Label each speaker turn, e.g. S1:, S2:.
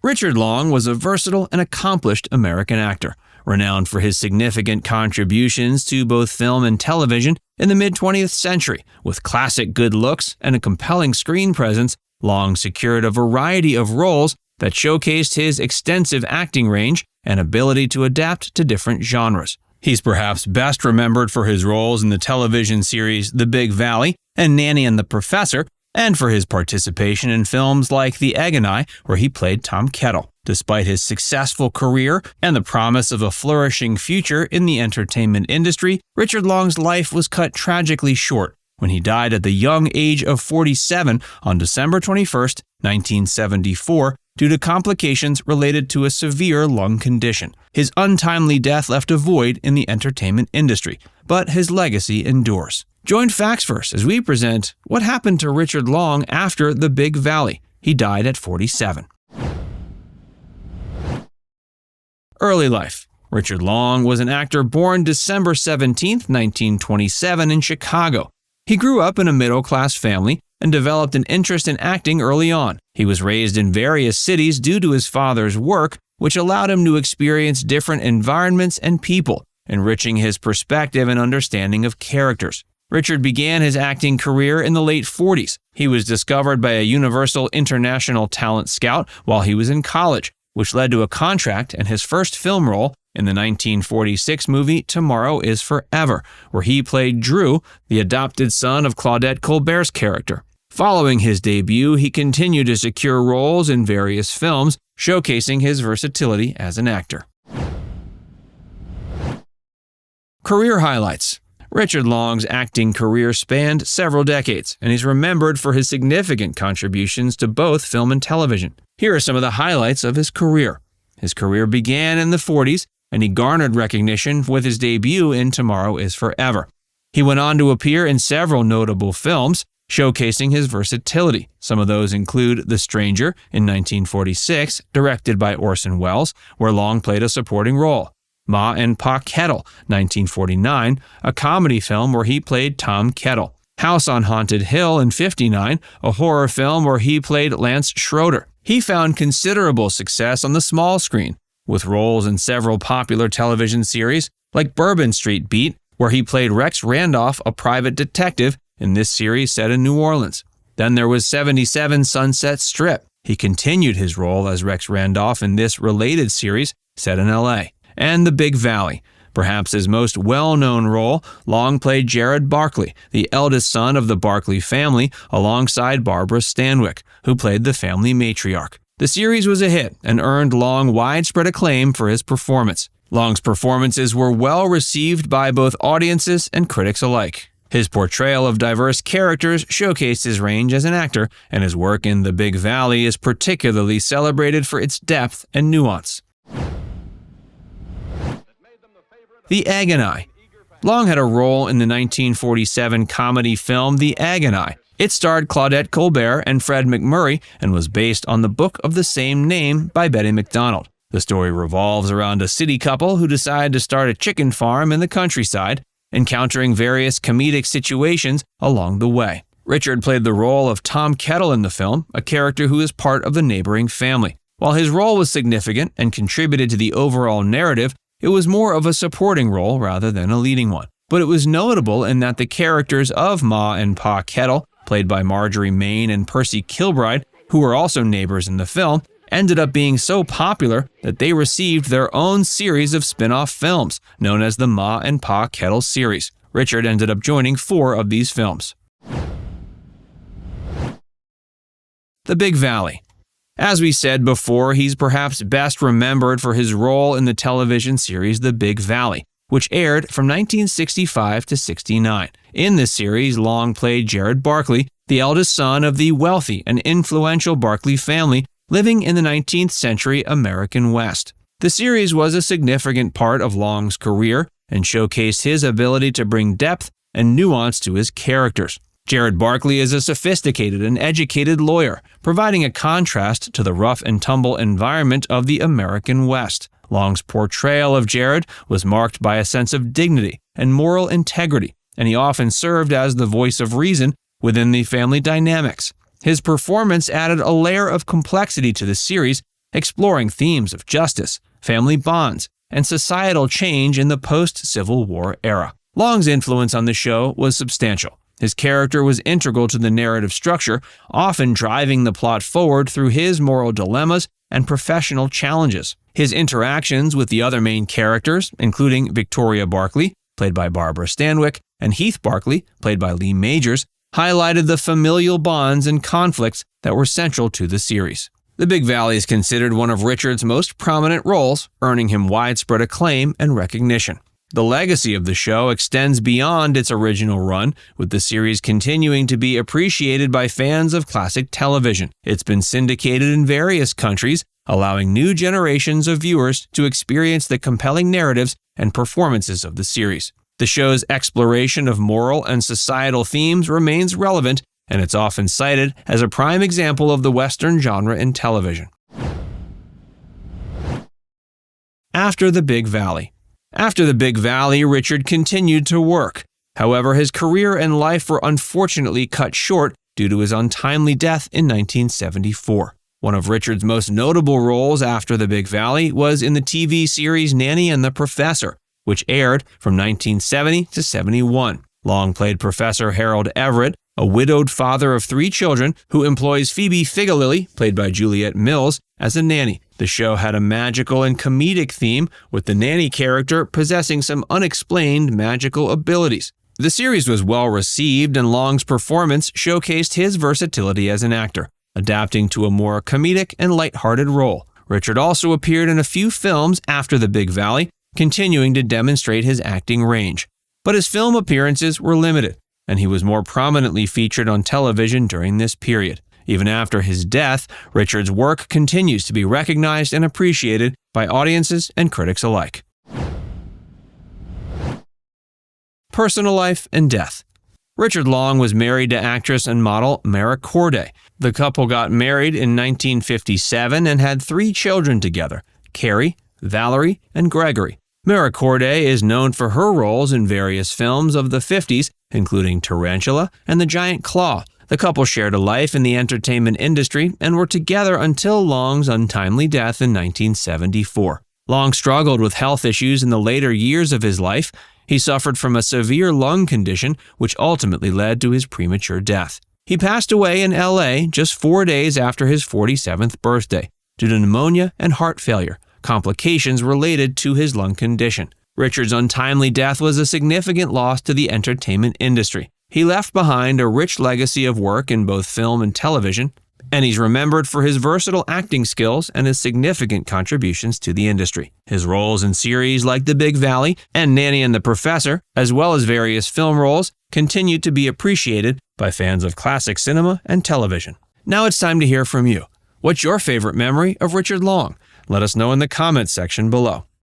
S1: Richard Long was a versatile and accomplished American actor, renowned for his significant contributions to both film and television in the mid-20th century. With classic good looks and a compelling screen presence, Long secured a variety of roles that showcased his extensive acting range and ability to adapt to different genres. He's perhaps best remembered for his roles in the television series The Big Valley and Nanny and the Professor, and for his participation in films like The Egg and I, where he played Tom Kettle. Despite his successful career and the promise of a flourishing future in the entertainment industry, Richard Long's life was cut tragically short when he died at the young age of 47 on December 21, 1974, due to complications related to a severe lung condition. His untimely death left a void in the entertainment industry, but his legacy endures. Join FactsVerse as we present what happened to Richard Long after The Big Valley. He died at 47. Early life. Richard Long was an actor born December 17, 1927 in Chicago. He grew up in a middle-class family and developed an interest in acting early on. He was raised in various cities due to his father's work, which allowed him to experience different environments and people, enriching his perspective and understanding of characters. Richard began his acting career in the late 40s. He was discovered by a Universal International Talent Scout while he was in college, which led to a contract and his first film role in the 1946 movie Tomorrow is Forever, where he played Drew, the adopted son of Claudette Colbert's character. Following his debut, he continued to secure roles in various films, showcasing his versatility as an actor. Career highlights. Richard Long's acting career spanned several decades, and he's remembered for his significant contributions to both film and television. Here are some of the highlights of his career. His career began in the 40s, and he garnered recognition with his debut in Tomorrow is Forever. He went on to appear in several notable films, showcasing his versatility. Some of those include The Stranger in 1946, directed by Orson Welles, where Long played a supporting role. Ma and Pa Kettle, 1949, a comedy film where he played Tom Kettle. House on Haunted Hill in 59, a horror film where he played Lance Schroeder. He found considerable success on the small screen, with roles in several popular television series like Bourbon Street Beat, where he played Rex Randolph, a private detective in this series set in New Orleans. Then there was 77 Sunset Strip. He continued his role as Rex Randolph in this related series set in LA. And The Big Valley. Perhaps his most well-known role, Long played Jarrod Barkley, the eldest son of the Barkley family, alongside Barbara Stanwyck, who played the family matriarch. The series was a hit and earned Long widespread acclaim for his performance. Long's performances were well received by both audiences and critics alike. His portrayal of diverse characters showcased his range as an actor, and his work in The Big Valley is particularly celebrated for its depth and nuance. The Egg and I. Long had a role in the 1947 comedy film The Egg and I. It starred Claudette Colbert and Fred McMurray and was based on the book of the same name by Betty McDonald. The story revolves around a city couple who decide to start a chicken farm in the countryside, encountering various comedic situations along the way. Richard played the role of Tom Kettle in the film, a character who is part of the neighboring family. While his role was significant and contributed to the overall narrative, it was more of a supporting role rather than a leading one. But it was notable in that the characters of Ma and Pa Kettle, played by Marjorie Main and Percy Kilbride, who were also neighbors in the film, ended up being so popular that they received their own series of spin-off films, known as the Ma and Pa Kettle series. Richard ended up joining 4 of these films. The Big Valley. As we said before, he's perhaps best remembered for his role in the television series The Big Valley, which aired from 1965 to 69. In this series, Long played Jarrod Barkley, the eldest son of the wealthy and influential Barkley family living in the 19th century American West. The series was a significant part of Long's career and showcased his ability to bring depth and nuance to his characters. Jarrod Barkley is a sophisticated and educated lawyer, providing a contrast to the rough and tumble environment of the American West. Long's portrayal of Jarrod was marked by a sense of dignity and moral integrity, and he often served as the voice of reason within the family dynamics. His performance added a layer of complexity to the series, exploring themes of justice, family bonds, and societal change in the post-Civil War era. Long's influence on the show was substantial. His character was integral to the narrative structure, often driving the plot forward through his moral dilemmas and professional challenges. His interactions with the other main characters, including Victoria Barkley, played by Barbara Stanwyck, and Heath Barkley, played by Lee Majors, highlighted the familial bonds and conflicts that were central to the series. The Big Valley is considered one of Richard's most prominent roles, earning him widespread acclaim and recognition. The legacy of the show extends beyond its original run, with the series continuing to be appreciated by fans of classic television. It's been syndicated in various countries, allowing new generations of viewers to experience the compelling narratives and performances of the series. The show's exploration of moral and societal themes remains relevant, and it's often cited as a prime example of the Western genre in television. After the Big Valley. After the Big Valley, Richard continued to work. However, his career and life were unfortunately cut short due to his untimely death in 1974. One of Richard's most notable roles after the Big Valley was in the TV series Nanny and the Professor, which aired from 1970 to 71. Long played Professor Harold Everett, a widowed father of 3 children who employs Phoebe Figalili, played by Juliette Mills, as a nanny. The show had a magical and comedic theme, with the nanny character possessing some unexplained magical abilities. The series was well received, and Long's performance showcased his versatility as an actor, adapting to a more comedic and lighthearted role. Richard also appeared in a few films after the Big Valley, continuing to demonstrate his acting range. But his film appearances were limited, and he was more prominently featured on television during this period. Even after his death, Richard's work continues to be recognized and appreciated by audiences and critics alike. Personal life and death. Richard Long was married to actress and model Mara Corday. The couple got married in 1957 and had 3 children together, Carrie, Valerie, and Gregory. Mara Corday is known for her roles in various films of the 50s, including Tarantula and The Giant Claw. The couple shared a life in the entertainment industry and were together until Long's untimely death in 1974. Long struggled with health issues in the later years of his life. He suffered from a severe lung condition, which ultimately led to his premature death. He passed away in LA just 4 days after his 47th birthday due to pneumonia and heart failure, complications related to his lung condition. Richard's untimely death was a significant loss to the entertainment industry. He left behind a rich legacy of work in both film and television, and he's remembered for his versatile acting skills and his significant contributions to the industry. His roles in series like The Big Valley and Nanny and the Professor, as well as various film roles, continue to be appreciated by fans of classic cinema and television. Now it's time to hear from you. What's your favorite memory of Richard Long? Let us know in the comments section below.